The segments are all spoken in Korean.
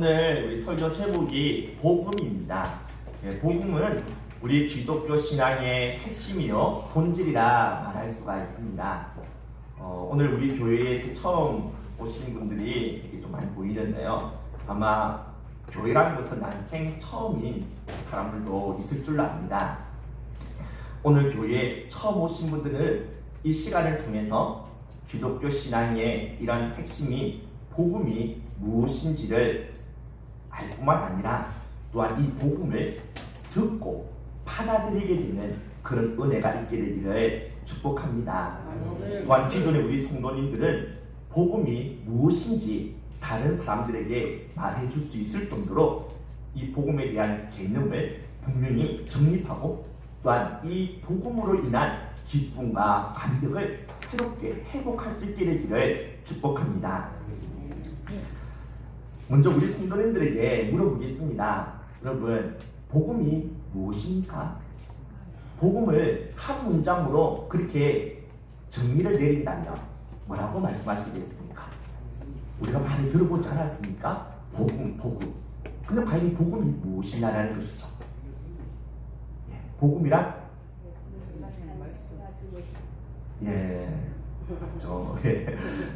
오늘 우리 설교 제목이 복음입니다. 복음은 우리 기독교 신앙의 핵심이요 본질이라 말할 수가 있습니다. 오늘 우리 교회에 처음 오신 분들이 이렇게 좀 많이 보이는데요. 아마 교회라는 것은 난생 처음인 사람들도 있을 줄 압니다. 오늘 교회에 처음 오신 분들은 이 시간을 통해서 기독교 신앙의 이런 핵심이 복음이 무엇인지를 알 뿐만 아니라 또한 이 복음을 듣고 받아들이게 되는 그런 은혜가 있게 되기를 축복합니다. 또한 기존의 우리 성도님들은 복음이 무엇인지 다른 사람들에게 말해줄 수 있을 정도로 이 복음에 대한 개념을 분명히 정립하고 또한 이 복음으로 인한 기쁨과 감격을 새롭게 회복할 수 있게 되기를 축복합니다. 먼저 우리 성도님들에게 물어보겠습니다. 여러분, 복음이 무엇입니까? 복음을 한 문장으로 그렇게 정리를 내린다면 뭐라고 말씀하시겠습니까? 우리가 많이 들어보지 않았습니까? 복음, 복음. 근데 과연 이 복음이 무엇이냐라는 것이죠. 예, 복음이란 그렇죠.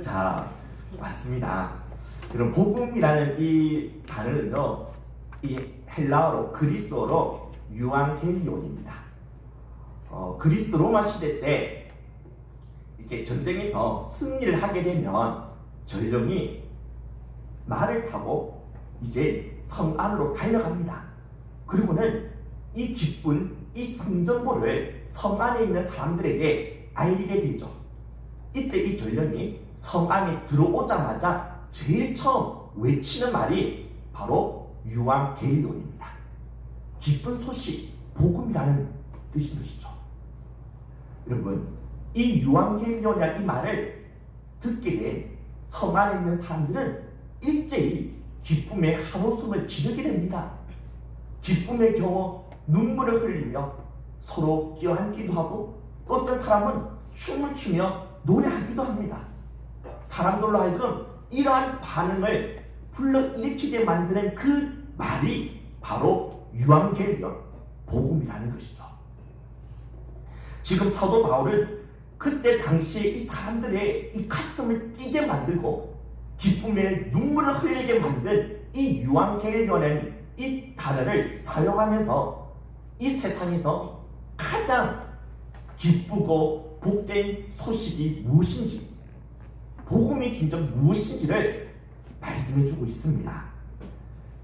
자, 맞습니다. 그럼 복음이라는 이 단어는요, 이 헬라어로 그리스어로 유앙겔리온입니다. 그리스 로마 시대 때 이렇게 전쟁에서 승리를 하게 되면 전령이 말을 타고 이제 성 안으로 달려갑니다. 그리고는 이 기쁜 이 성정보를 성 안에 있는 사람들에게 알리게 되죠. 이때 이 전령이 성 안에 들어오자마자 제일 처음 외치는 말이 바로 유앙겔리온입니다. 기쁜 소식, 복음이라는 뜻인 것이죠. 여러분, 이 유앙겔리온이라는 이 말을 듣게 된 성 안에 있는 사람들은 일제히 기쁨의 한웃음을 지르게 됩니다. 기쁨의 경우 눈물을 흘리며 서로 껴안기도 하고 어떤 사람은 춤을 추며 노래하기도 합니다. 사람들로 하여금 이러한 반응을 불러일으키게 만드는 그 말이 바로 유앙겔리온, 복음이라는 것이죠. 지금 사도 바울은 그때 당시에 이 사람들의 이 가슴을 뛰게 만들고 기쁨의 눈물을 흘리게 만든 이 유앙겔리온이라는 이 단어를 사용하면서 이 세상에서 가장 기쁘고 복된 소식이 무엇인지, 복음이 진정 무엇인지를 말씀해주고 있습니다.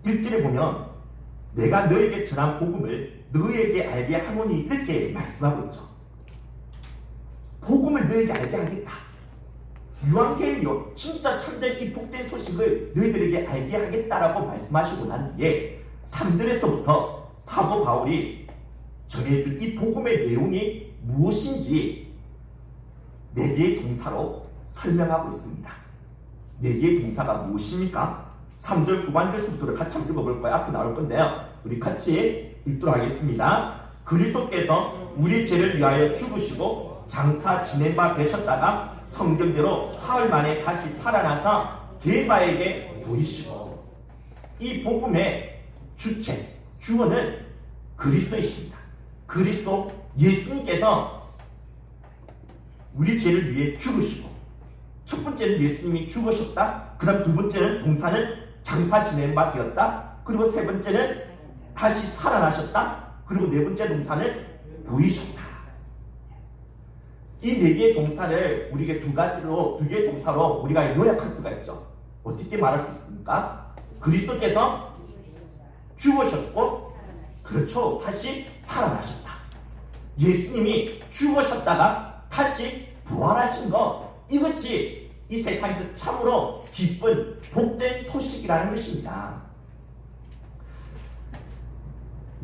1절에 보면 내가 너에게 전한 복음을 너에게 알게 하노니 이렇게 말씀하고 있죠. 복음을 너에게 알게 하겠다. 유앙겔리온, 진짜 참된 이 복된 소식을 너희들에게 알게 하겠다라고 말씀하시고 난 뒤에 3절에서부터 사도 바울이 전해준 이 복음의 내용이 무엇인지 4개의 동사로 설명하고 있습니다. 4개의 동사가 무엇입니까? 3절 후반절부터 같이 한번 읽어볼 거예요. 앞에 나올 건데요. 우리 같이 읽도록 하겠습니다. 그리스도께서 우리 죄를 위하여 죽으시고 장사 지낸 바 되셨다가 성경대로 사흘 만에 다시 살아나서 게바에게 보이시고, 이 복음의 주체, 주어는 그리스도이십니다. 그리스도 예수님께서 우리 죄를 위해 죽으시고, 첫 번째는 예수님이 죽으셨다. 그 다음 두 번째는 동사는 장사 지낸 바 되었다. 그리고 세 번째는 다시 살아나셨다. 그리고 네 번째 동사는 보이셨다. 이 4개의 동사를 우리가 두 개의 동사로 우리가 요약할 수가 있죠. 어떻게 말할 수 있습니까? 그리스도께서 죽으셨고, 그렇죠, 다시 살아나셨다. 예수님이 죽으셨다가 다시 부활하신 것, 이것이 이 세상에서 참으로 기쁜 복된 소식이라는 것입니다.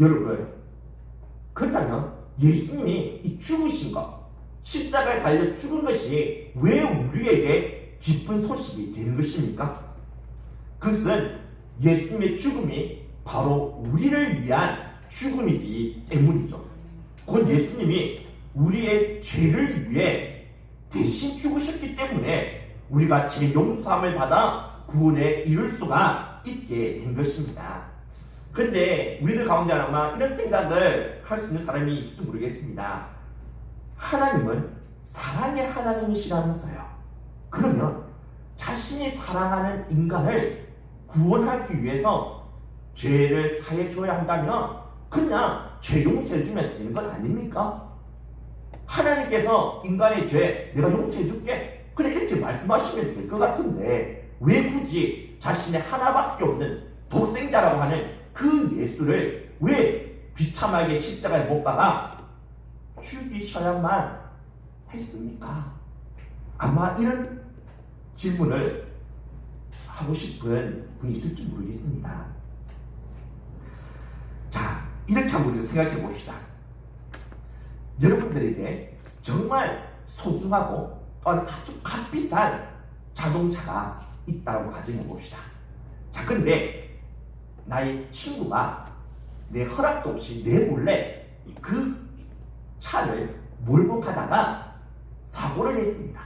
여러분, 그렇다면 예수님이 이 죽으신 것, 십자가에 달려 죽은 것이 왜 우리에게 기쁜 소식이 되는 것입니까? 그것은 예수님의 죽음이 바로 우리를 위한 죽음이기 때문이죠. 곧 예수님이 우리의 죄를 위해 대신 죽으셨기 때문에 우리가 죄 용서함을 받아 구원에 이룰 수가 있게 된 것입니다. 근데 우리들 가운데 아마 이런 생각을 할 수 있는 사람이 있을지 모르겠습니다. 하나님은 사랑의 하나님이시라면서요. 그러면 자신이 사랑하는 인간을 구원하기 위해서 죄를 사해줘야 한다면 그냥 죄 용서해주면 되는 건 아닙니까? 하나님께서 인간의 죄 내가 용서해줄게, 그래 이렇게 말씀하시면 될 것 같은데 왜 굳이 자신의 하나밖에 없는 독생자라고 하는 그 예수를 왜 비참하게 십자가에 못 박아 죽이셔야만 했습니까? 아마 이런 질문을 하고 싶은 분이 있을지 모르겠습니다. 자, 이렇게 한번 우리가 생각해 봅시다. 여러분들에게 정말 소중하고 또한 아주 값비싼 자동차가 있다고 가정해 봅시다. 자, 근데 나의 친구가 내 허락도 없이 내 몰래 그 차를 몰고 가다가 사고를 했습니다.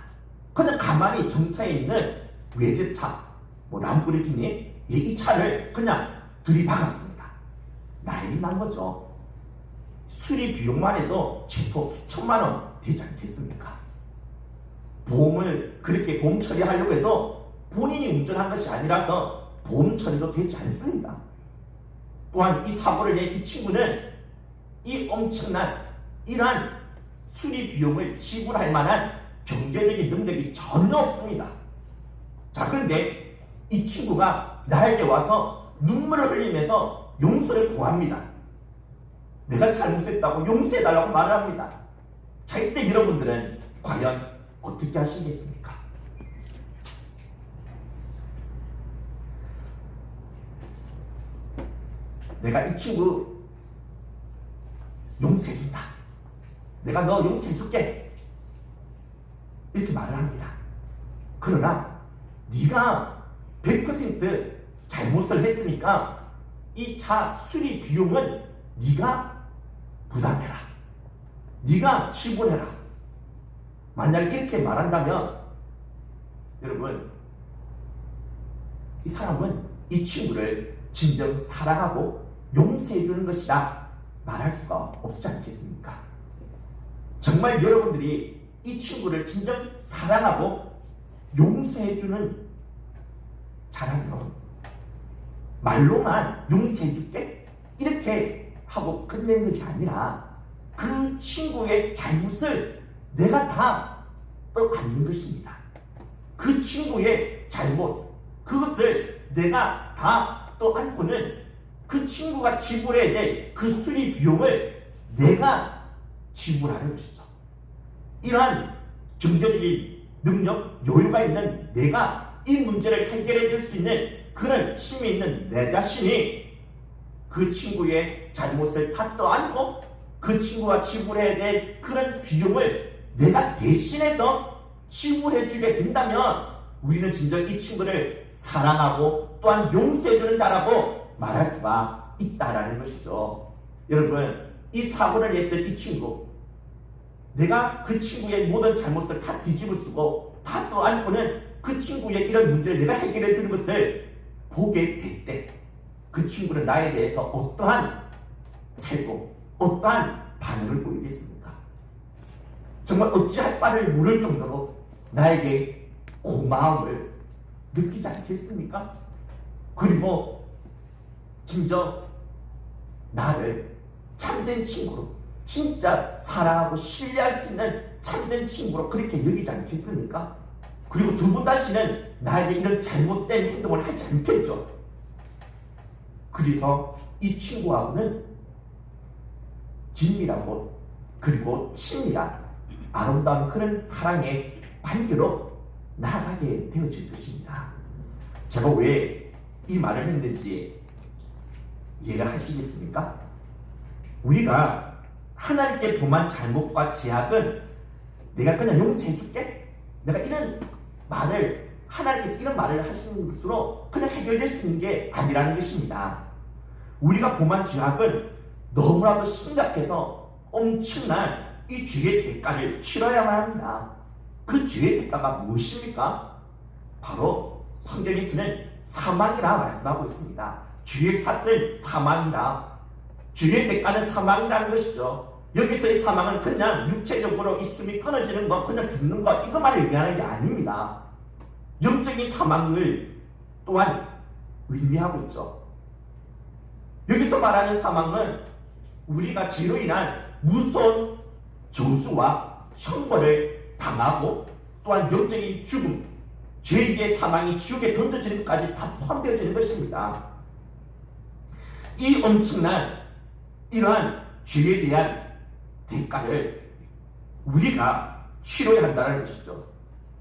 그냥 가만히 정차해 있는 외제차, 람보르기니 이 차를 그냥 들이박았습니다. 난리 난 거죠. 수리 비용만 해도 최소 수천만 원 되지 않겠습니까? 보험을 그렇게 보험 처리하려고 해도 본인이 운전한 것이 아니라서 보험 처리도 되지 않습니다. 또한 이 사고를 낸 이 친구는 이 엄청난 이러한 수리 비용을 지불할 만한 경제적인 능력이 전혀 없습니다. 자, 그런데 이 친구가 나에게 와서 눈물을 흘리면서 용서를 구합니다. 내가 잘못했다고 용서해달라고 말을 합니다. 자, 이때 여러분들은 과연 어떻게 하시겠습니까? 내가 이 친구 용서해준다. 내가 너 용서해줄게. 이렇게 말을 합니다. 그러나 네가 100% 잘못을 했으니까 이 차 수리 비용은 네가 부담해라. 네가 지불해라. 만약 이렇게 말한다면 여러분, 이 사람은 이 친구를 진정 사랑하고 용서해주는 것이라 말할 수가 없지 않겠습니까? 정말 여러분들이 이 친구를 진정 사랑하고 용서해주는 자라면 말로만 용서해줄게 이렇게 하고 끝낸 것이 아니라 그 친구의 잘못을 내가 다 떠안는 것입니다. 그 친구의 잘못, 그것을 내가 다 떠안고는 그 친구가 지불해야 될 그 수리 비용을 내가 지불하는 것이죠. 이러한 경제적인 능력, 여유가 있는 내가 이 문제를 해결해 줄 수 있는 그런 힘이 있는 내 자신이 그 친구의 잘못을 다 떠안고 그 친구가 지불해야 될 그런 비용을 내가 대신해서 지불해 주게 된다면 우리는 진정 이 친구를 사랑하고 또한 용서해 주는 자라고 말할 수가 있다라는 것이죠. 여러분, 이 사고를 냈던 이 친구, 내가 그 친구의 모든 잘못을 다 뒤집어 쓰고 다 떠안고는 그 친구의 이런 문제를 내가 해결해 주는 것을 보게 될 때 그 친구는 나에 대해서 어떠한 태도, 어떠한 반응을 보이겠습니까? 정말 어찌할 바를 모를 정도로 나에게 고마움을 느끼지 않겠습니까? 그리고 진정 나를 참된 친구로, 진짜 사랑하고 신뢰할 수 있는 참된 친구로 그렇게 여기지 않겠습니까? 그리고 두 분 다시는 나에게 이런 잘못된 행동을 하지 않겠죠. 그래서 이 친구하고는 긴밀하고 그리고 친밀한 아름다운 그런 사랑의 관계로 나아가게 되어질 것입니다. 제가 왜 이 말을 했는지 이해가 하시겠습니까? 우리가 하나님께 범한 잘못과 죄악은 내가 그냥 용서해줄게? 내가 이런 말을, 하나님께서 이런 말을 하시는 것으로 그냥 해결될 수 있는 게 아니라는 것입니다. 우리가 범한 죄악은 너무나도 심각해서 엄청난 이 죄의 대가를 치러야만 합니다. 그 죄의 대가가 무엇입니까? 바로 성경에서는 사망이라 말씀하고 있습니다. 죄의 삭은 사망이라. 죄의 대가는 사망이라는 것이죠. 여기서의 사망은 그냥 육체적으로 이 숨이 끊어지는 것, 그냥 죽는 것, 이것만 의미하는 게 아닙니다. 영적인 사망을 또한 의미하고 있죠. 여기서 말하는 사망은 우리가 죄로 인한 무서운 저주와 형벌을 당하고 또한 영적인 죽음, 죄의 사망이 지옥에 던져지는 것까지 다 포함되어지는 것입니다. 이 엄청난 이러한 죄에 대한 대가를 우리가 치러야 한다는 것이죠.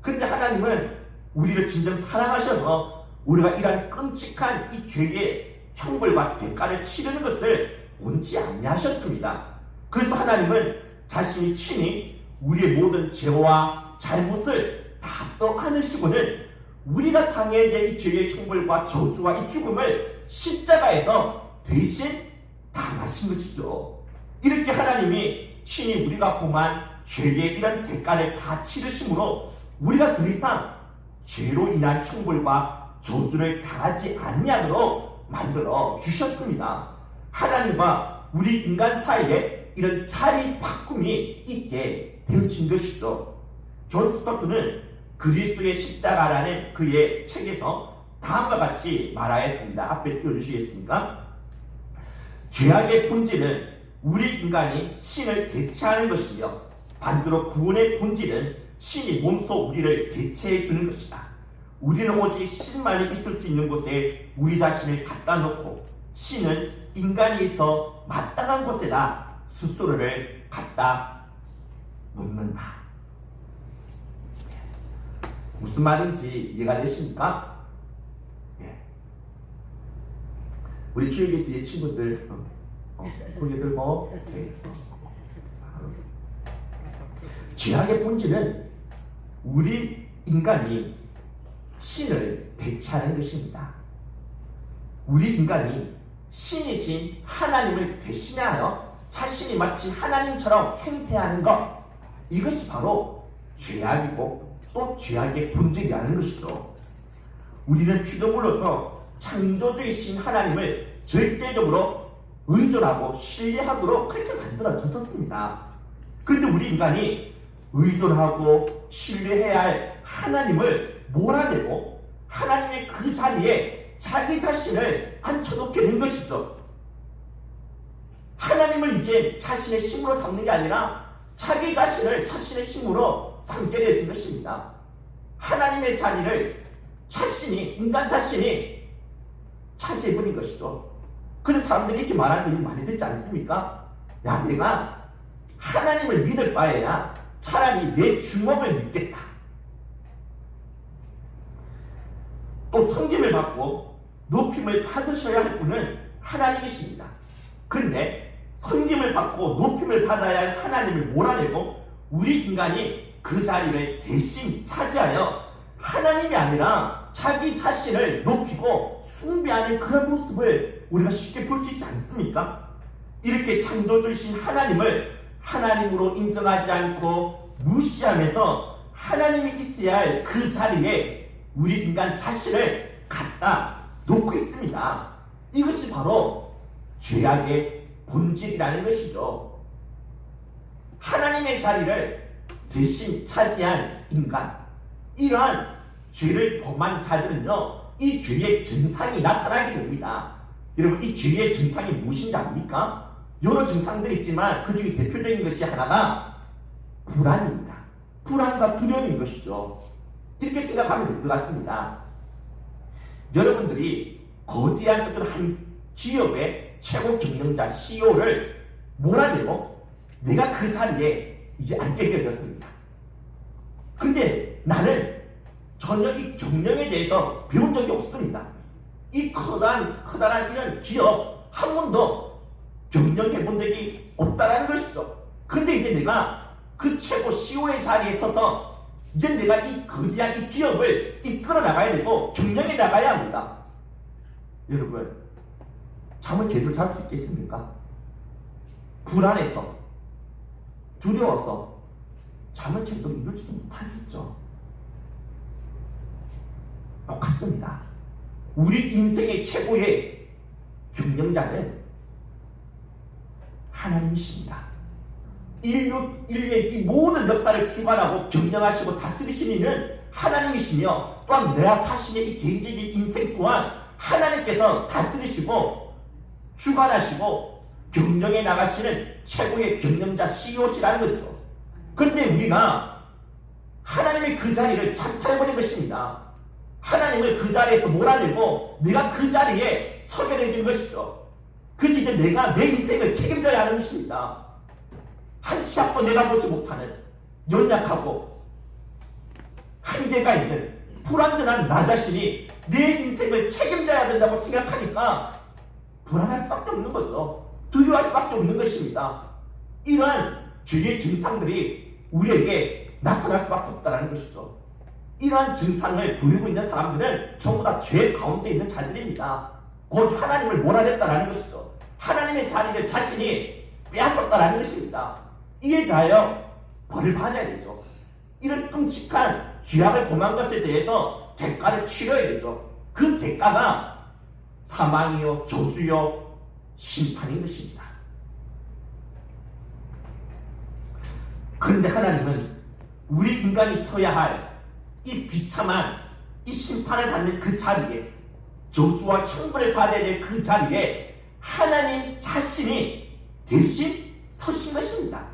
근데 하나님은 우리를 진정 사랑하셔서 우리가 이러한 끔찍한 이 죄의 형벌과 대가를 치르는 것을 원치 아니하셨습니다. 그래서 하나님은 자신이 친히 우리의 모든 죄와 잘못을 다 떠안으시고는 우리가 당해야 될 이 죄의 형벌과 저주와 이 죽음을 십자가에서 대신 당하신 것이죠. 이렇게 하나님이 친히 우리가 범한 죄의 이런 대가를 다 치르심으로 우리가 더 이상 죄로 인한 형벌과 저주를 당하지 아니하도록 만들어 주셨습니다. 하나님과 우리 인간 사이에 이런 자리 바꿈이 있게 되어진 것이죠. 존 스토트는 그리스도의 십자가라는 그의 책에서 다음과 같이 말하였습니다. 앞에 띄워주시겠습니까? 죄악의 본질은 우리 인간이 신을 대체하는 것이며 반대로 구원의 본질은 신이 몸소 우리를 대체해 주는 것이다. 우리는 오직 신만이 있을 수 있는 곳에 우리 자신을 갖다 놓고 신은 인간이 있어 마땅한 곳에다 스스로를 갖다 놓는다. 무슨 말인지 이해가 되십니까? 예. 우리 주위에 뒤에 친구들 고개 들고 죄악의 본질은 우리 인간이 신을 대체하는 것입니다. 우리 인간이 신이신 하나님을 대신하여 자신이 마치 하나님처럼 행세하는 것, 이것이 바로 죄악이고 또 죄악의 본질이라는 것이죠. 우리는 피조물로서 창조주이신 하나님을 절대적으로 의존하고 신뢰하도록 그렇게 만들어졌었습니다. 그런데 우리 인간이 의존하고 신뢰해야 할 하나님을 몰아내고 하나님의 그 자리에 자기 자신을 앉혀놓게 된 것이죠. 하나님을 이제 자신의 힘으로 삼는 게 아니라 자기 자신을 자신의 힘으로 삼게 되는 것입니다. 하나님의 자리를 자신이, 인간 자신이 차지해버린 것이죠. 그래서 사람들이 이렇게 말하는 걸 많이 듣지 않습니까? 야, 내가 하나님을 믿을 바에야 차라리 내 주먹을 믿겠다. 또 섬김을 받고 높임을 받으셔야 할 분은 하나님이십니다. 그런데 섬김을 받고 높임을 받아야 할 하나님을 몰아내고 우리 인간이 그 자리를 대신 차지하여 하나님이 아니라 자기 자신을 높이고 숭배하는 그런 모습을 우리가 쉽게 볼 수 있지 않습니까? 이렇게 창조주신 하나님을 하나님으로 인정하지 않고 무시하면서 하나님이 있어야 할 그 자리에 우리 인간 자신을 갖다 놓고 있습니다. 이것이 바로 죄악의 본질이라는 것이죠. 하나님의 자리를 대신 차지한 인간, 이러한 죄를 범한 자들은요, 이 죄의 증상이 나타나게 됩니다. 여러분, 이 죄의 증상이 무엇인지 압니까? 여러 증상들이 있지만 그 중에 대표적인 것이 하나가 불안입니다. 불안과 두려움인 것이죠. 이렇게 생각하면 될 것 같습니다. 여러분들이 거대한 어떤 한 기업의 최고 경영자 CEO를 몰아내고 내가 그 자리에 이제 앉게 되었습니다. 근데 나는 전혀 이 경영에 대해서 배운 적이 없습니다. 이 커다란 이런 기업 한 번도 경영해 본 적이 없다라는 것이죠. 근데 이제 내가 그 최고 CEO의 자리에 서서 이제 내가 이 거대한 이 기업을 이끌어 나가야 되고 경영해 나가야 합니다. 여러분, 잠을 제대로 잘 수 있겠습니까? 불안해서, 두려워서 잠을 제대로 이루지도 못하겠죠. 똑같습니다. 우리 인생의 최고의 경영자는 하나님이십니다. 인류의 이 모든 역사를 주관하고 경영하시고 다스리시는 이는 하나님이시며 또한 내 자신의 이 개인적인 인생 또한 하나님께서 다스리시고 주관하시고 경영해 나가시는 최고의 경영자 CEO시라는 거죠. 그런데 우리가 하나님의 그 자리를 찬탈해버린 것입니다. 하나님을 그 자리에서 몰아내고 내가 그 자리에 서게 된 것이죠. 그래서 이제 내가 내 인생을 책임져야 하는 것입니다. 한 치 앞도 내다보지 못하는 연약하고 한계가 있는 불완전한 나 자신이 내 인생을 책임져야 된다고 생각하니까 불안할 수밖에 없는 거죠. 두려워할 수밖에 없는 것입니다. 이러한 죄의 증상들이 우리에게 나타날 수밖에 없다는 것이죠. 이러한 증상을 보이고 있는 사람들은 전부 다 죄 가운데 있는 자들입니다. 곧 하나님을 몰아냈다는 것이죠. 하나님의 자리를 자신이 빼앗았다라는 것입니다. 이에 대하여 벌을 받아야 되죠. 이런 끔찍한 죄악을 범한 것에 대해서 대가를 치러야 되죠. 그 대가가 사망이요, 저주요, 심판인 것입니다. 그런데 하나님은 우리 인간이 서야 할 이 비참한 이 심판을 받는 그 자리에, 저주와 형벌을 받아야 될 그 자리에 하나님 자신이 대신 서신 것입니다.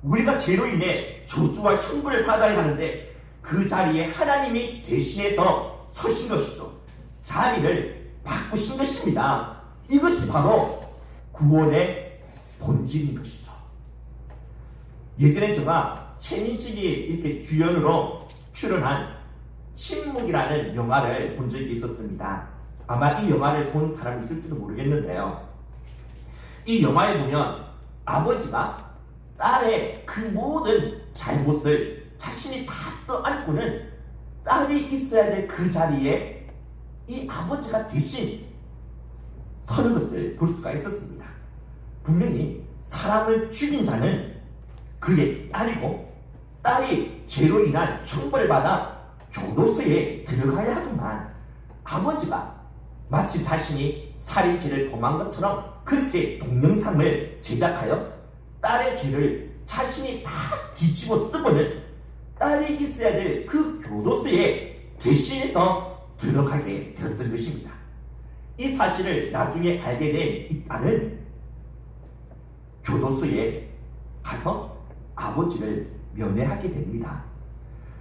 우리가 죄로 인해 저주와 형벌을 받아야 하는데 그 자리에 하나님이 대신해서 서신 것이죠. 자리를 바꾸신 것입니다. 이것이 바로 구원의 본질인 것이죠. 예전에 제가 최민식이 이렇게 주연으로 출연한 침묵이라는 영화를 본 적이 있었습니다. 아마 이 영화를 본 사람이 있을지도 모르겠는데요. 이 영화에 보면 아버지가 딸의 그 모든 잘못을 자신이 다 떠안고는 딸이 있어야 될 그 자리에 이 아버지가 대신 서는 것을 볼 수가 있었습니다. 분명히 사람을 죽인 자는 그의 딸이고, 딸이 죄로 인한 형벌을 받아 교도소에 들어가야 하지만 아버지가 마치 자신이 살인죄를 범한 것처럼 그렇게 동영상을 제작하여 딸의 죄를 자신이 다 뒤집어 쓰고는 딸이 있어야 될 그 교도소에 대신해서 들어가게 되었던 것입니다. 이 사실을 나중에 알게 된 이 딸은 교도소에 가서 아버지를 면회하게 됩니다.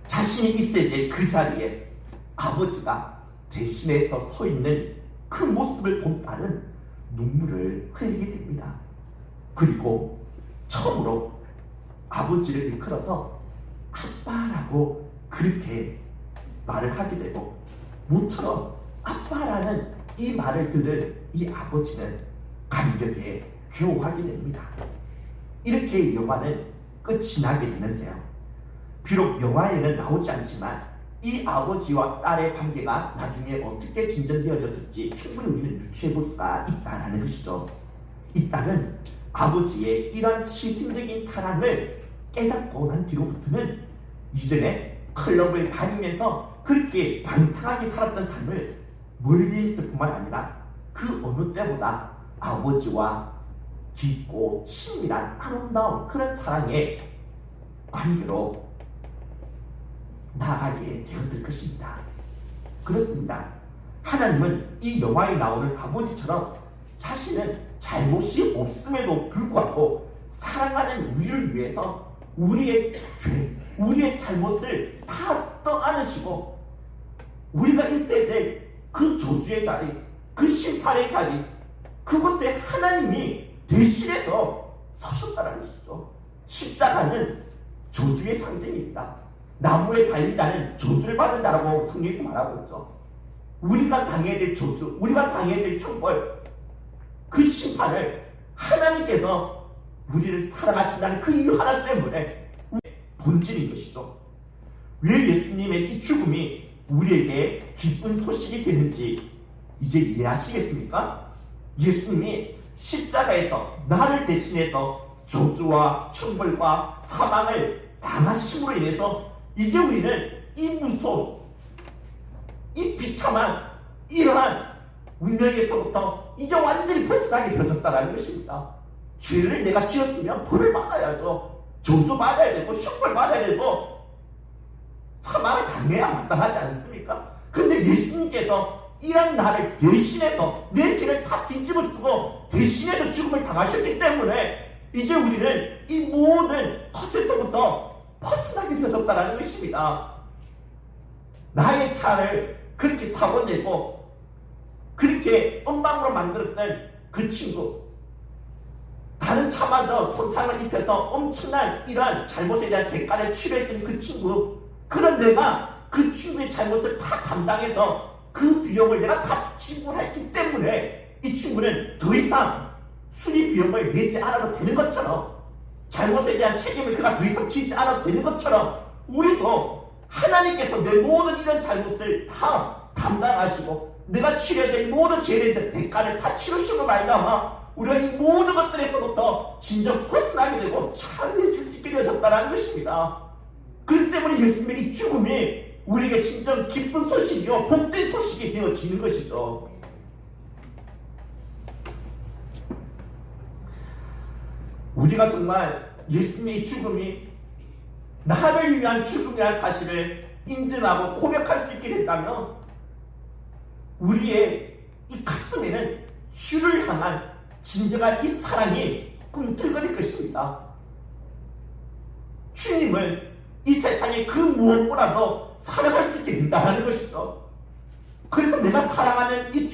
자신이 있어야 될 그 자리에 아버지가 대신해서 서 있는 그 모습을 본 딸은 눈물을 흘리게 됩니다. 그리고 처음으로 아버지를 일컬어서 아빠라고 그렇게 말을 하게 되고, 모처럼 아빠라는 이 말을 들은 이 아버지는 감격에 귀여워하게 됩니다. 이렇게 영화는 끝이 나게 되는데요. 비록 영화에는 나오지 않지만 이 아버지와 딸의 관계가 나중에 어떻게 진전되어졌을지 충분히 우리는 유추해 볼 수가 있다는 것이죠. 이 딸은 아버지의 이런 희생적인 사랑을 깨닫고 난 뒤로부터는 이전에 클럽을 다니면서 그렇게 방탕하게 살았던 삶을 멀리했을 뿐만 아니라 그 어느 때보다 아버지와 깊고 친밀한 아름다운 그런 사랑의 관계로 나아가게 되었을 것입니다. 그렇습니다. 하나님은 이 영화에 나오는 아버지처럼 자신은 잘못이 없음에도 불구하고 사랑하는 우리를 위해서 우리의 죄, 우리의 잘못을 다 떠안으시고 우리가 있어야 될 그 저주의 자리, 그 심판의 자리, 그곳에 하나님이 대신해서 서셨다는 것이죠. 십자가는 저주의 상징입니다. 나무에 달린 자는 저주를 받은 자라고 성경에서 말하고 있죠. 우리가 당해야 될 저주, 우리가 당해야 될 형벌, 그 심판을 하나님께서 우리를 사랑하신다는 그 이유 하나 때문에 본질인 것이죠. 왜 예수님의 이 죽음이 우리에게 기쁜 소식이 되는지 이제 이해하시겠습니까? 예수님이 십자가에서 나를 대신해서 저주와 형벌과 사망을 당하심으로 인해서 이제 우리는 이 무서운, 이 비참한 이러한 운명에서부터 이제 완전히 벗어나게 되어졌다는 것입니다. 죄를 내가 지었으면 벌을 받아야죠. 저주 받아야 되고 형벌 받아야 되고 사망을 당해야 마땅하지 않습니까? 근데 예수님께서 이런 나를 대신해서 내 죄를 다 뒤집어 쓰고 대신해서 죽음을 당하셨기 때문에 이제 우리는 이 모든 컷에서부터 벗어나게 되어졌다는 것입니다. 나의 차를 그렇게 사고 내고 그렇게 엉망으로 만들었던 그 친구, 다른 차마저 손상을 입혀서 엄청난 이러한 잘못에 대한 대가를 치료했던 그 친구, 그런 내가 그 친구의 잘못을 다 담당해서 그 비용을 내가 다 지불했기 때문에 이 친구는 더 이상 수리 비용을 내지 않아도 되는 것처럼, 잘못에 대한 책임을 그가 더 이상 지지 않아도 되는 것처럼 우리도 하나님께서 내 모든 이런 잘못을 다 담당하시고 내가 치러야 될 모든 죄에 대한 대가를 다 치르시고 말미암아 우리가 이 모든 것들에서부터 진정 벗어나게 되고 자유해질 수 있게 되어졌다는 것입니다. 그렇기 때문에 예수님의 이 죽음이 우리에게 진정 기쁜 소식이요 복된 소식이 되어지는 것이죠. 우리가 정말 예수님의 이 죽음이 나를 위한 죽음이라는 사실을 인정하고 고백할 수 있게 된다면 우리의 이 가슴에는 주를 향한 진정한 이 사랑이 꿈틀거릴 것입니다. 주님을 이 세상에 그 무엇보다도 사랑할 수 있게 된다는 것이죠. 그래서 내가 사랑하는 이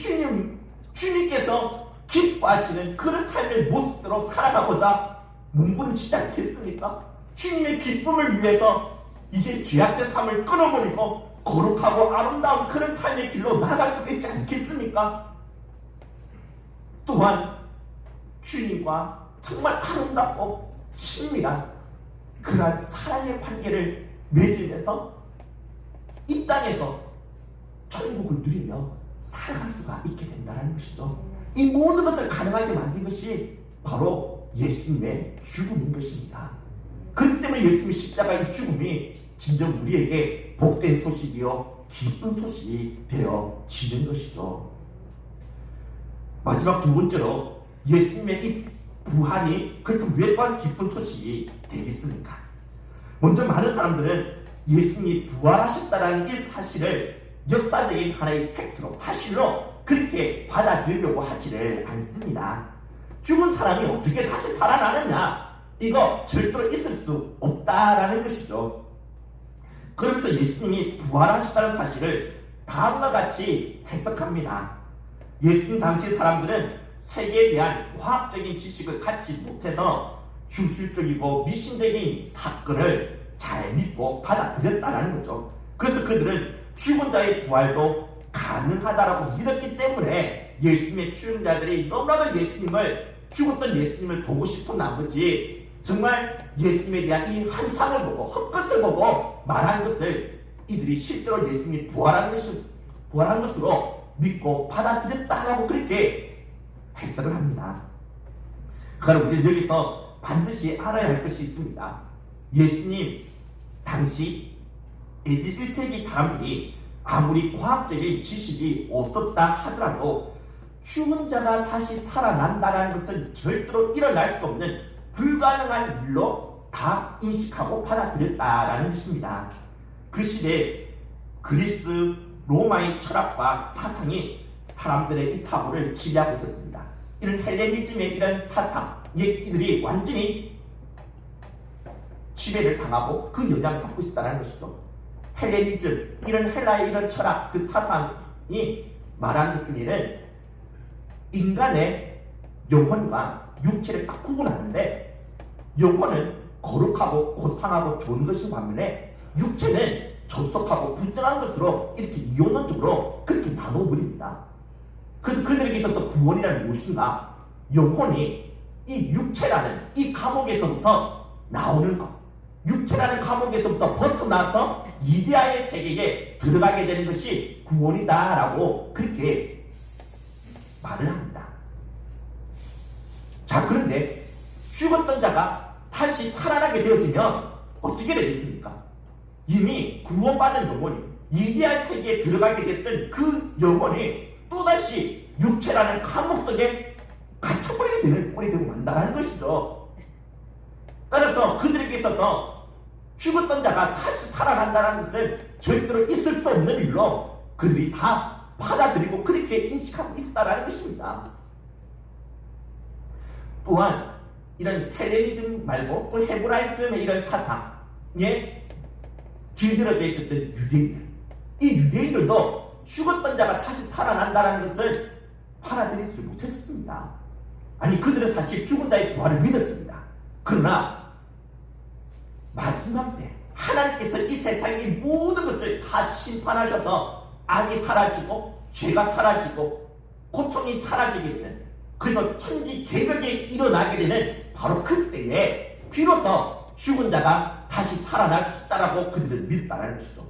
주님께서 기뻐하시는 그런 삶의 모습대로 살아가고자 몸부림치지 않겠습니까? 주님의 기쁨을 위해서 이제 죄악된 삶을 끊어버리고 거룩하고 아름다운 그런 삶의 길로 나아갈 수 있지 않겠습니까? 또한 주님과 정말 아름답고 친밀한 그러한 사랑의 관계를 맺으면서 이 땅에서 천국을 누리며 살아갈 수가 있게 된다는 것이죠. 이 모든 것을 가능하게 만든 것이 바로 예수님의 죽음인 것입니다. 그렇기 때문에 예수님의 십자가 이 죽음이 진정 우리에게 복된 소식이요 기쁜 소식이 되어지는 것이죠. 마지막 두 번째로 예수님의 이 부활이 그렇다면 왜 또한 기쁜 소식이 되겠습니까? 먼저 많은 사람들은 예수님이 부활하셨다는 이 사실을 역사적인 하나의 팩트로 사실로 그렇게 받아들이려고 하지를 않습니다. 죽은 사람이 어떻게 다시 살아나느냐, 이거 절대로 있을 수 없다라는 것이죠. 그러면서 예수님이 부활하셨다는 사실을 다음과 같이 해석합니다. 예수님 당시 사람들은 세계에 대한 과학적인 지식을 갖지 못해서 주술적이고 미신적인 사건을 잘 믿고 받아들였다는 거죠. 그래서 그들은 죽은 자의 부활도 가능하다라고 믿었기 때문에 예수님의 추종자들이 너무나도 죽었던 예수님을 보고 싶은 나머지 정말 예수님에 대한 이 환상을 보고 헛것을 보고 말한 것을 이들이 실제로 예수님이 부활한 것으로 믿고 받아들였다라고 그렇게 해석을 합니다. 그러나 우리는 여기서 반드시 알아야 할 것이 있습니다. 예수님 당시 AD 1세기 사람들이 아무리 과학적인 지식이 없었다 하더라도 죽은 자가 다시 살아난다는 것은 절대로 일어날 수 없는 불가능한 일로 다 인식하고 받아들였다라는 것입니다. 그 시대에 그리스, 로마의 철학과 사상이 사람들의 이 사고를 지배하고 있었습니다. 이런 헬레니즘의 이런 사상에 이들이 완전히 지배를 당하고 그 영향을 받고 있었다는 것이죠. 헬레니즘, 이런 헬라의 이런 철학, 그 사상이 말하는 것 중에는 인간의 영혼과 육체를 딱 구분하는데 영혼은 거룩하고 고상하고 좋은 것인 반면에 육체는 조속하고 불정한 것으로 이렇게 이론적으로 그렇게 나눠버립니다. 그래서 그들에게 있어서 구원이란 무엇인가? 영혼이 이 육체라는 이 감옥에서부터 나오는 것, 육체라는 감옥에서부터 벗어나서 이데아의 세계에 들어가게 되는 것이 구원이다라고 그렇게 말을 합니다. 자, 그런데 죽었던 자가 다시 살아나게 되어지면 어떻게 되겠습니까? 이미 구원받은 영혼이 이데아 세계에 들어가게 됐던 그 영혼이 또다시 육체라는 감옥 속에 갇혀버리게 되는 꼴이 되고 만다라는 것이죠. 따라서 그들에게 있어서 죽었던 자가 다시 살아난다는 것은 절대로 있을 수 없는 일로 그들이 다 받아들이고 그렇게 인식하고 있다는 것입니다. 또한 이런 헬레니즘 말고 또 헤브라이즘의 이런 사상에 길들여져 있었던 유대인들, 이 유대인들도 죽었던 자가 다시 살아난다는 것을 받아들이지 못했습니다. 아니, 그들은 사실 죽은 자의 부활을 믿었습니다. 그러나 마지막 때 하나님께서 이 세상의 모든 것을 다 심판하셔서 악이 사라지고 죄가 사라지고 고통이 사라지게 되는, 그래서 천지 개벽이 일어나게 되는 바로 그때에 비로소 죽은 자가 다시 살아날 수 있다라고 그들을 믿었다는 것이죠.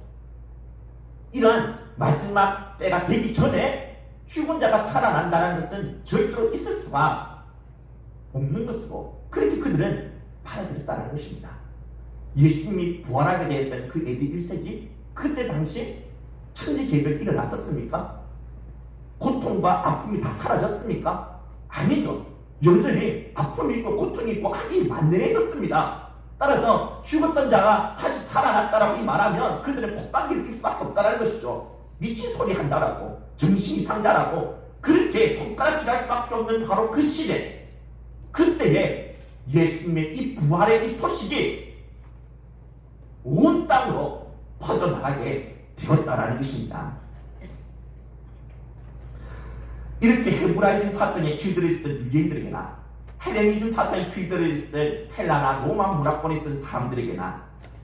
이런 마지막 때가 되기 전에 죽은 자가 살아난다는 것은 절대로 있을 수가 없는 것으로 그렇게 그들은 받아들였다는 것입니다. 예수님이 부활하게 되었던 그 AD 1세기 그때 당시 천지개벽이 일어났었습니까? 고통과 아픔이 다 사라졌습니까? 아니죠. 여전히 아픔이 있고 고통이 있고 악이 만연해 있었습니다. 따라서 죽었던 자가 다시 살아났다라고 말하면 그들은 콧방귀를 낄 수밖에 없다는 것이죠. 미친 소리 한다라고, 정신 이상자라고 그렇게 손가락질할 수밖에 없는 바로 그 시대, 그때에 예수님의 이 부활의 이 소식이 온 땅으로 퍼져나가게 되었다는 것입니다. 이렇게 헤브라이즘 사상에 길들여 있었던 유대인들에게나 헬레니즘 사상에 길들여 있었던 헬라나 로마 문화권에 있던 사람들에게나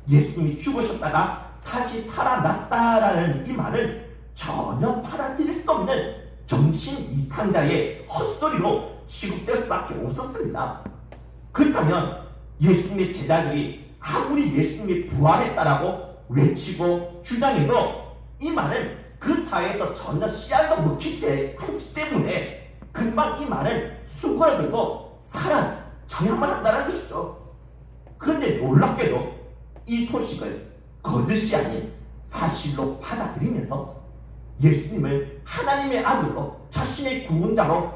예수님이 죽으셨다가 다시 살아났다라는 이 말은 전혀 받아들일 수 없는 정신 이상자의 헛소리로 취급될 수밖에 없었습니다. 그렇다면 예수님의 제자들이 아무리 예수님이 부활했다라고 외치고 주장해도 이 말은 그 사회에서 전혀 씨알도 먹히지 않기 때문에 금방 이 말은 수그러들고 사라져야만 한다는 것이죠. 그런데 놀랍게도 이 소식을 거짓이 아닌 사실로 받아들이면서 예수님을 하나님의 아들로 자신의 구원자로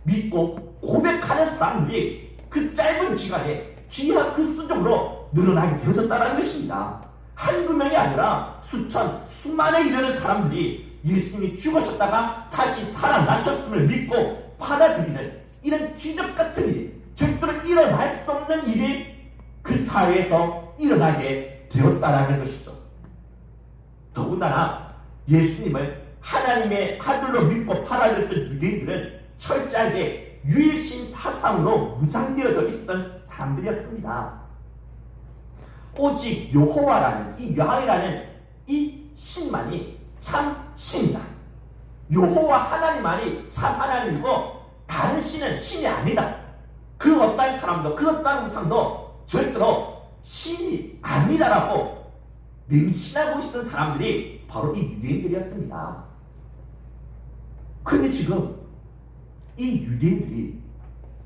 믿고 고백하는 사람들이 그 짧은 기간에 기하 그 수적으로 늘어나게 되어졌다는 것입니다. 한두 명이 아니라 수천, 수만에 이르는 사람들이 예수님이 죽으셨다가 다시 살아나셨음을 믿고 받아들이는 이런 기적 같은 일, 절대로 일어날 수 없는 일이 그 사회에서 일어나게 되었다라는 것이죠. 더군다나 예수님을 하나님의 아들로 믿고 받아들였던 유대인들은 철저하게 유일신 사상으로 무장되어져 있었던 사람들이었습니다. 오직 여호와라는 이 야훼라는 이 신만이 참 신이다. 여호와 하나님만이 참 하나님이고 다른 신은 신이 아니다. 그 어떤 사람도 그 어떤 우상도 절대로 신이 아니다라고 맹신하고 있었던 사람들이 바로 이 유대인들이었습니다. 그런데 지금 이 유대인들이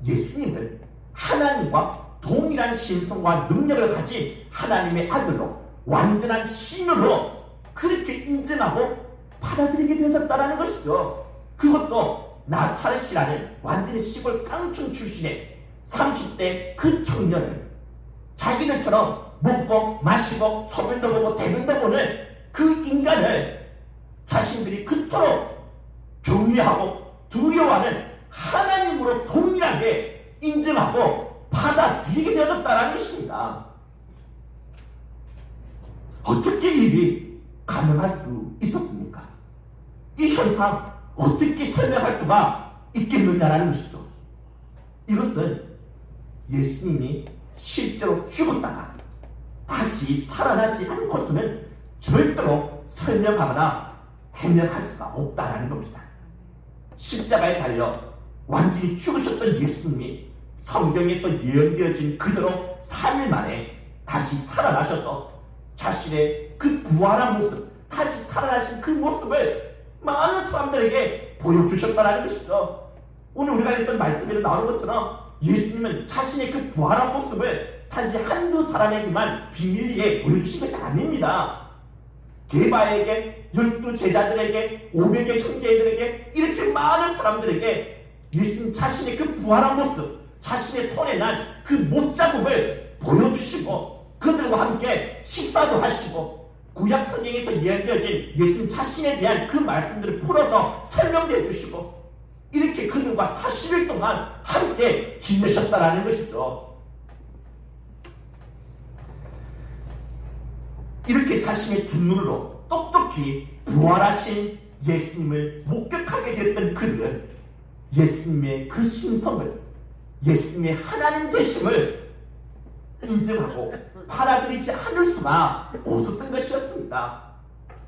예수님을 하나님과 동일한 신성과 능력을 가진 하나님의 아들로 완전한 신으로 그렇게 인정하고 받아들이게 되어졌다는 것이죠. 그것도 나사렛이라는 완전히 시골 깡촌 출신의 30대 그 청년을 자기들처럼 먹고 마시고 소변도 보고 대변도 보는 그 인간을 자신들이 그토록 경외하고 두려워하는 하나님으로 동일하게 인정하고 받아들이게 되어졌다는 것입니다. 어떻게 일이 가능할 수 있었습니까? 이 현상 어떻게 설명할 수가 있겠느냐라는 것이죠. 이것은 예수님이 실제로 죽었다가 다시 살아나지 않고서는 절대로 설명하거나 해명할 수가 없다는 겁니다. 십자가에 달려 완전히 죽으셨던 예수님이 성경에서 예언되어진 그대로 3일 만에 다시 살아나셔서 자신의 그 부활한 모습, 다시 살아나신 그 모습을 많은 사람들에게 보여주셨다는 것이죠. 오늘 우리가 했던 말씀에도 나오는 것처럼 예수님은 자신의 그 부활한 모습을 단지 한두 사람에게만 비밀리에 보여주신 것이 아닙니다. 게바에게, 12 제자들에게, 500의 형제들에게, 이렇게 많은 사람들에게 예수님 자신의 그 부활한 모습, 자신의 손에 난 그 못자국을 보여주시고 그들과 함께 식사도 하시고 구약 성경에서 예언되어진 예수님 자신에 대한 그 말씀들을 풀어서 설명해 주시고 이렇게 그들과 40일 동안 함께 지내셨다라는 것이죠. 이렇게 자신의 두 눈으로 똑똑히 부활하신 예수님을 목격하게 됐던 그들은 예수님의 그 신성을, 예수님의 하나님 되심을 인정하고 받아들이지 않을 수가 없었던 것이었습니다.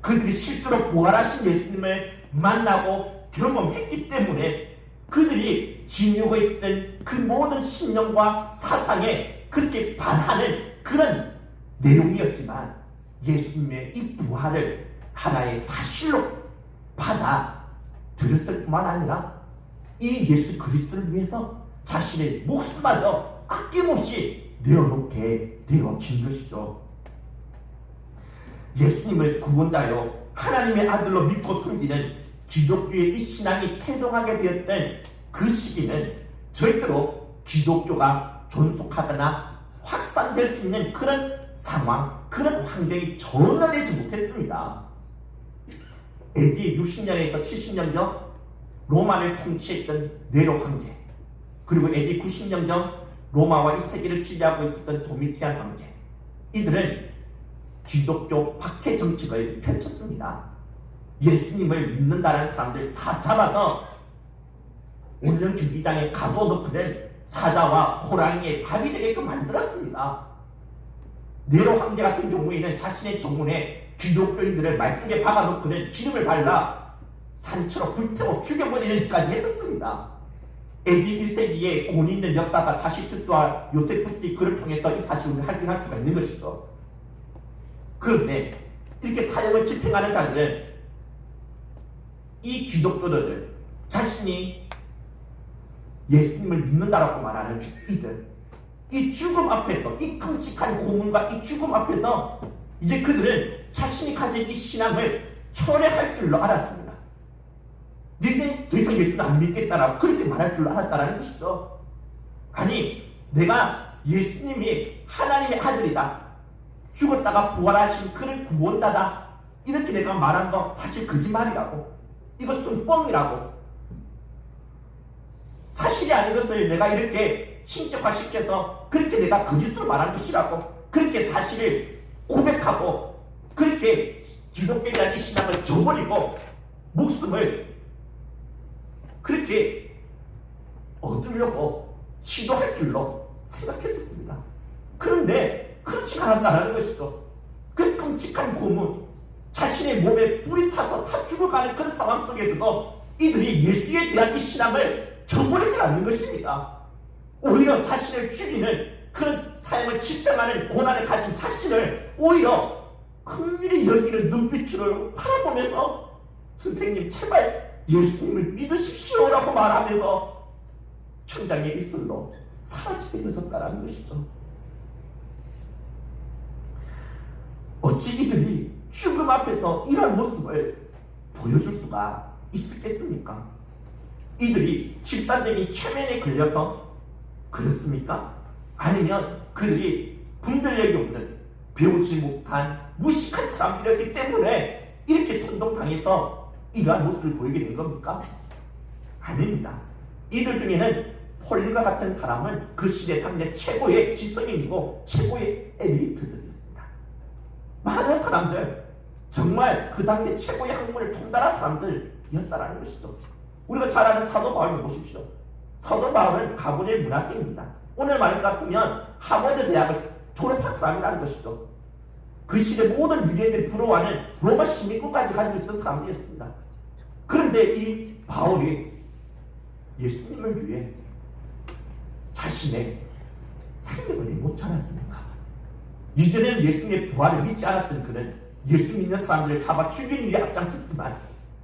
그들이 실제로 부활하신 예수님을 만나고 경험했기 때문에 그들이 지니고 있었던 그 모든 신념과 사상에 그렇게 반하는 그런 내용이었지만 예수님의 이 부활을 하나의 사실로 받아들였을 뿐만 아니라 이 예수 그리스도를 위해서 자신의 목숨마저 아낌없이 내어놓게 되어진 것이죠. 예수님을 구원자요 하나님의 아들로 믿고 섬기는 기독교의 이 신앙이 태동하게 되었던 그 시기는 절대로 기독교가 존속하거나 확산될 수 있는 그런 상황, 그런 환경이 전혀 되지 못했습니다. AD 60년에서 70년경 로마를 통치했던 네로 황제, 그리고 AD 90년경 로마와 이 세계를 지배하고 있었던 도미티안 황제, 이들은 기독교 박해 정책을 펼쳤습니다. 예수님을 믿는다는 사람들 다 잡아서 온전 경기장에 가둬놓고는 사자와 호랑이의 밥이 되게끔 만들었습니다. 네로 황제 같은 경우에는 자신의 정문에 기독교인들을 말뚝에 박아놓고는 기름을 발라 산처럼 불태워 죽여버리는 일까지 했었습니다. AD 1세기에 공이 있는 역사가 타시투스와 요세푸스의 글을 통해서 이 사실을 확인할 수가 있는 것이죠. 그런데 이렇게 사형을 집행하는 자들은 이 기독교도들, 자신이 예수님을 믿는다라고 말하는 이들, 이 죽음 앞에서, 이 끔찍한 고문과 이 죽음 앞에서 이제 그들은 자신이 가진 이 신앙을 철회할 줄로 알았습니다. 이제 더 이상 예수는 안 믿겠다라고 그렇게 말할 줄로 알았다라는 것이죠. 아니, 내가 예수님이 하나님의 아들이다, 죽었다가 부활하신 그런 구원자다, 이렇게 내가 말한 거 사실 거짓말이라고, 이것은 뻥이라고, 사실이 아닌 것을 내가 이렇게 신격화시켜서 그렇게 내가 거짓으로 말한 것이라고, 그렇게 사실을 고백하고 그렇게 기독교에 대한 이 신앙을 저버리고 목숨을 그렇게 얻으려고 시도할 줄로 생각했었습니다. 그런데 그렇지 않았다는 것이죠. 그 끔찍한 고문, 자신의 몸에 불이 타서 타 죽어가는 그런 상황 속에서도 이들이 예수에 대한 이 신앙을 저버리지 않는 것입니다. 오히려 자신을 죽이는 그런 사형을 집행하는 고난을 가진 자신을 오히려 긍휼히 여기는 눈빛으로 바라보면서 선생님 제발 예수님을 믿으십시오라고 말하면서 천장의 이슬로 사라지게 되었다는 것이죠. 어찌 이들이 죽음 앞에서 이런 모습을 보여줄 수가 있었겠습니까? 이들이 집단적인 체면에 걸려서 그렇습니까? 아니면 그들이 분별력이 없는, 배우지 못한 무식한 사람들이었기 때문에 이렇게 선동당해서 이러한 모습을 보이게 된 겁니까? 아닙니다. 이들 중에는 폴리가 같은 사람은 그 시대 당대 최고의 지성인이고 최고의 엘리트들이었습니다. 많은 사람들, 정말 그 당대 최고의 학문을 통달한 사람들이었다는 것이죠. 우리가 잘 아는 사도 바울을 보십시오. 사도 바울은 가브리엘 문학생입니다. 오늘 말 같으면 하버드 대학을 졸업한 사람이라는 것이죠. 그 시대 모든 유대인들이 부러워하는 로마 시민권까지 가지고 있었던 사람들이었습니다. 그런데 이 바울이 예수님을 위해 자신의 생명을 내놓지 않았습니까? 이전에는 예수님의 부활을 믿지 않았던 그는 예수 믿는 사람들을 잡아 죽이는 일에 앞장섰지만,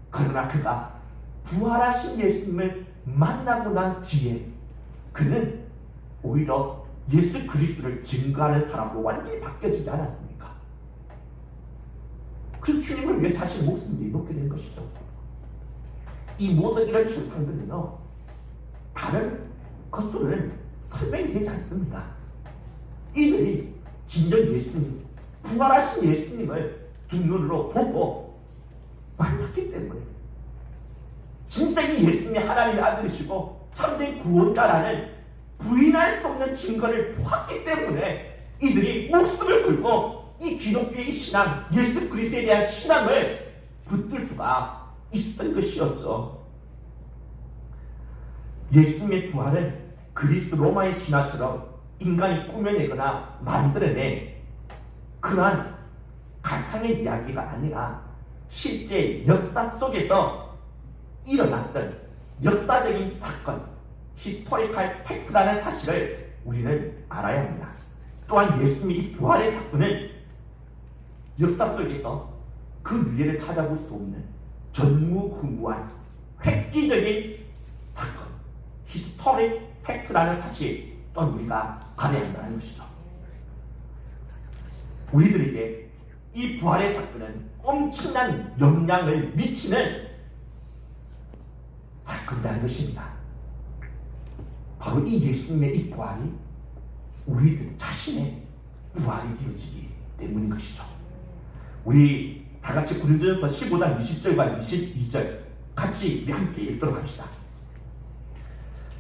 그러나 그가 부활하신 예수님을 만나고 난 뒤에 그는 오히려 예수 그리스도를 증거하는 사람으로 완전히 바뀌어지지 않았습니까? 그래서 주님을 위해 자신의 목숨을 내놓게 된 것이죠. 이 모든 이런 현상들은요, 다른 것으로는 설명이 되지 않습니다. 이들이 진정 예수님, 부활하신 예수님을 두 눈으로 보고 만났기 때문에, 진짜 이 예수님이 하나님의 아들이시고 참된 구원자라는 부인할 수 없는 증거를 보았기 때문에 이들이 목숨을 걸고 이 기독교의 이 신앙, 예수 그리스도에 대한 신앙을 붙들 수가 있었던 것이었죠. 예수님의 부활은 그리스 로마의 신화처럼 인간이 꾸며내거나 만들어낸 그러한 가상의 이야기가 아니라 실제 역사 속에서 일어났던 역사적인 사건, 히스토리컬 팩트라는 사실을 우리는 알아야 합니다. 또한 예수님의 부활의 사건은 역사 속에서 그 위에를 찾아볼 수 없는 전무후무한 획기적인 사건, 히스토릭 팩트라는 사실 또한 우리가 알아야 한다는 것이죠. 우리들에게 이 부활의 사건은 엄청난 영향을 미치는 사건이라는 것입니다. 바로 이 예수님의 이 부활이 우리들 자신의 부활이 되어지기 때문인 것이죠. 우리 다 같이 고린도전서 15장 20절과 22절 같이 우리 함께 읽도록 합시다.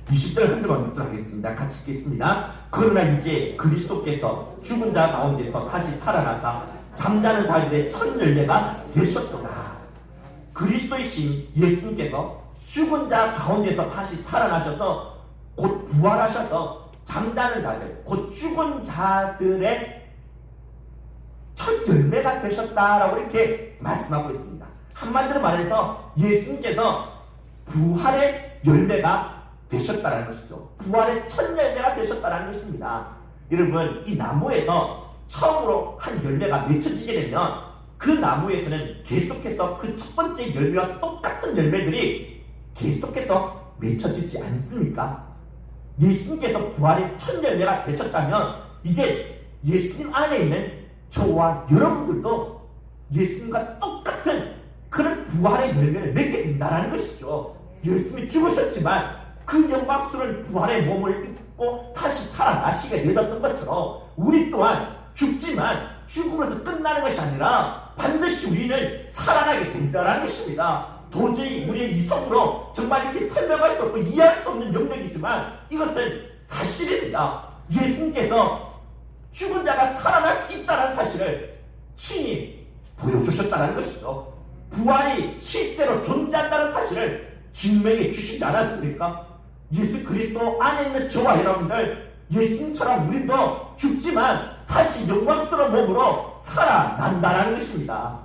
20절 한 절만 읽도록 하겠습니다. 같이 읽겠습니다. 그러나 이제 그리스도께서 죽은 자 가운데서 다시 살아나사 잠자는 자들의 첫 열매가 되셨도다. 그리스도이신 예수님께서 죽은 자 가운데서 다시 살아나셔서 곧 부활하셔서 잠자는 자들, 곧 죽은 자들의 첫 열매가 되셨다라고 이렇게 말씀하고 있습니다. 한마디로 말해서 예수님께서 부활의 열매가 되셨다는 것이죠. 부활의 첫 열매가 되셨다는 것입니다. 여러분, 이 나무에서 처음으로 한 열매가 맺혀지게 되면 그 나무에서는 계속해서 그 첫 번째 열매와 똑같은 열매들이 계속해서 맺혀지지 않습니까? 예수님께서 부활의 첫 열매가 되셨다면 이제 예수님 안에 있는 저와 여러분들도 예수님과 똑같은 그런 부활의 열매를 맺게 된다는 것이죠. 예수님이 죽으셨지만 그 영광스러운 부활의 몸을 입고 다시 살아나시게 되었던 것처럼 우리 또한 죽지만 죽음으로서 끝나는 것이 아니라 반드시 우리는 살아나게 된다는 것입니다. 도저히 우리의 이성으로 정말 이렇게 설명할 수 없고 이해할 수 없는 영역이지만 이것은 사실입니다. 예수님께서 죽은 자가 살아날 수 있다는 사실을 친히 보여주셨다는 것이죠. 부활이 실제로 존재한다는 사실을 증명해 주시지 않았습니까? 예수 그리스도 안에 있는 저와 여러분들, 예수님처럼 우리도 죽지만 다시 영광스러운 몸으로 살아난다는 것입니다.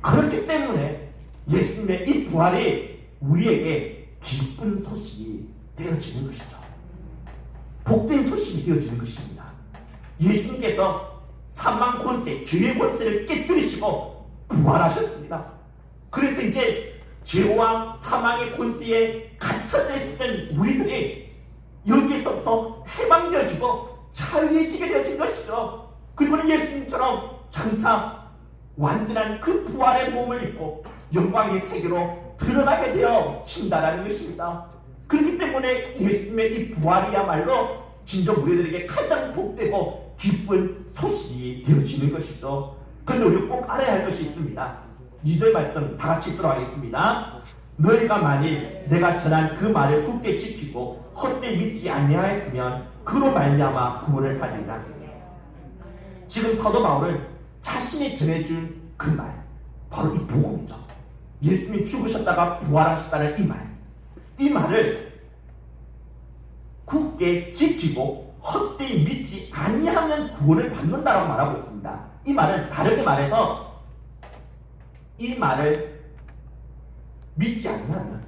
그렇기 때문에 예수님의 이 부활이 우리에게 기쁜 소식이 되어지는 것이죠. 복된 소식이 되어지는 것입니다. 예수님께서 사망 권세, 죄의 권세를 깨뜨리시고 부활하셨습니다. 그래서 이제 죄와 사망의 권세에 갇혀져 있었던 우리들이 여기에서부터 해방되어지고 자유해지게 되어진 것이죠. 그리고는 예수님처럼 장차 완전한 그 부활의 몸을 입고 영광의 세계로 드러나게 되어진다는 것입니다. 그렇기 때문에 예수님의 이 부활이야말로 진정 우리들에게 가장 복되고 기쁜 소식이 되어지는 것이죠. 그런데 우리 꼭 알아야 할 것이 있습니다. 2절 말씀 다 같이 읽도록 하겠습니다. 너희가 만일 내가 전한 그 말을 굳게 지키고 헛되이 믿지 아니하였으면 그로 말미암아 구원을 받으리라. 지금 사도 바울은 자신이 전해준 그 말, 바로 이 복음이죠. 예수님이 죽으셨다가 부활하셨다는 이 말을 굳게 지키고 헛되이 믿지 아니하면 구원을 받는다라고 말하고 있습니다. 이 말은 다르게 말해서 이 말을 믿지 아니하면,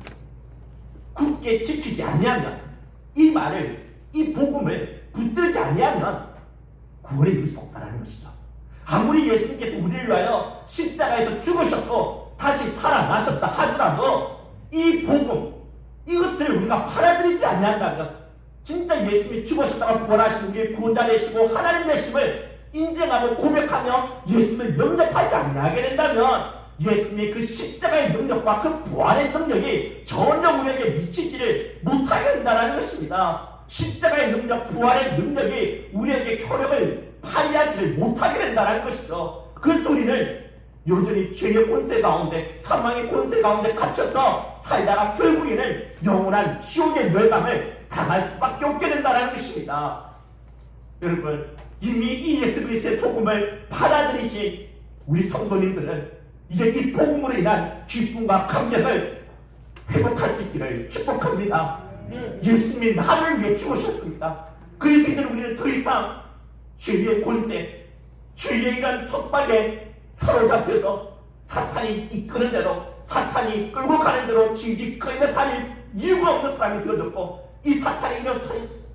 굳게 지키지 아니하면, 이 말을, 이 복음을 붙들지 아니하면 구원에 이를 수 없다는 것이죠. 아무리 예수님께서 우리를 위하여 십자가에서 죽으셨고 다시 살아나셨다 하더라도 이 복음, 이것을 우리가 받아들이지 아니한다면, 진짜 예수님이 죽으셨다가 부활하신 우리의 구원자 되시고 하나님 되심을 인정하고 고백하며 예수님을 영접하지 아니하게 된다면 예수님의 그 십자가의 능력과 그 부활의 능력이 전혀 우리에게 미치지를 못하게 된다는 것입니다. 십자가의 능력, 부활의 능력이 우리에게 효력을 발휘하지를 못하게 된다는 것이죠. 그래서 우리는 여전히 죄의 권세 가운데, 사망의 권세 가운데 갇혀서 살다가 결국에는 영원한 지옥의 멸망을 당할 수밖에 없게 된다는 것입니다. 여러분, 이미 이 예수 그리스도의 복음을 받아들이신 우리 성도님들은 이제 이 복음으로 인한 기쁨과 감격을 회복할 수 있기를 축복합니다. 예수님이 나를 위해 죽으셨습니다. 그래서 이제 우리는 더 이상 죄의 권세, 죄의 이란 속박에 사로잡혀서 사탄이 이끄는 대로, 사탄이 끌고 가는 대로 징징 끌며 다닐 이유가 없는 사람이 되어졌고, 이 사탄의 이런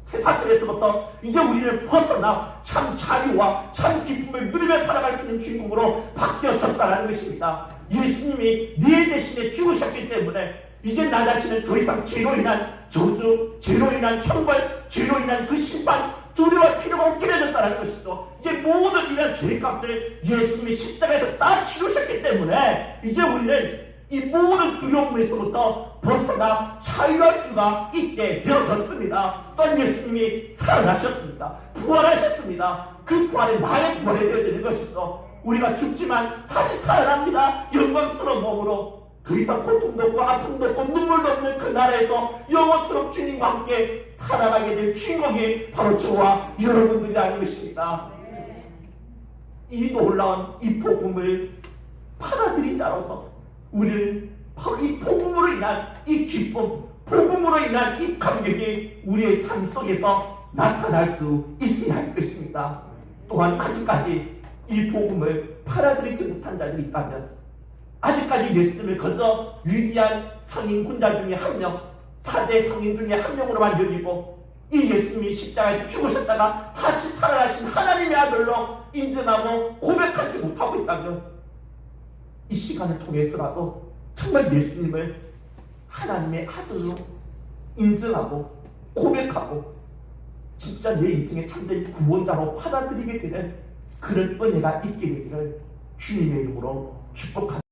쇠사슬에서부터 이제 우리는 벗어나 참 자유와 참 기쁨을 누리며 살아갈 수 있는 주인공으로 바뀌어졌다는 것입니다. 예수님이 네 대신에 죽으셨기 때문에 이제 나 자신은 더 이상 죄로 인한 저주, 죄로 인한 형벌, 죄로 인한 그 심판 두려워할 필요가 없게 되었다는 것이죠. 이제 모든 이런 죄값을 예수님이 십자가에서 다 치르셨기 때문에 이제 우리는 이 모든 두려움에서부터 벗어나 자유할 수가 있게 되어졌습니다. 또한 예수님이 살아나셨습니다. 부활하셨습니다. 그 부활이 나의 부활이 되어지는 것이죠. 우리가 죽지만 다시 살아납니다. 영광스러운 몸으로 더 이상 고통도 없고 아픔도 없고 눈물도 없는 그 나라에서 영원토록 주님과 함께 살아가게 될 주인공이 바로 저와 여러분들이라는 것입니다. 이 놀라운 이 복음을 받아들인 자로서 우리는 바로 이 복음으로 인한 이 기쁨, 복음으로 인한 이 감격이 우리의 삶 속에서 나타날 수 있어야 할 것입니다. 또한 아직까지 이 복음을 받아들이지 못한 자들이 있다면, 아직까지 예수님을 그저 위대한 성인 군자 중에 한 명, 4대 성인 중에 한 명으로만 여기고 이 예수님이 십자가에서 죽으셨다가 다시 살아나신 하나님의 아들로 인정하고 고백하지 못하고 있다면, 이 시간을 통해서라도 정말 예수님을 하나님의 아들로 인정하고 고백하고 진짜 내 인생의 참된 구원자로 받아들이게 되는 그런 은혜가 있게 되기를 주님의 이름으로 축복합니다.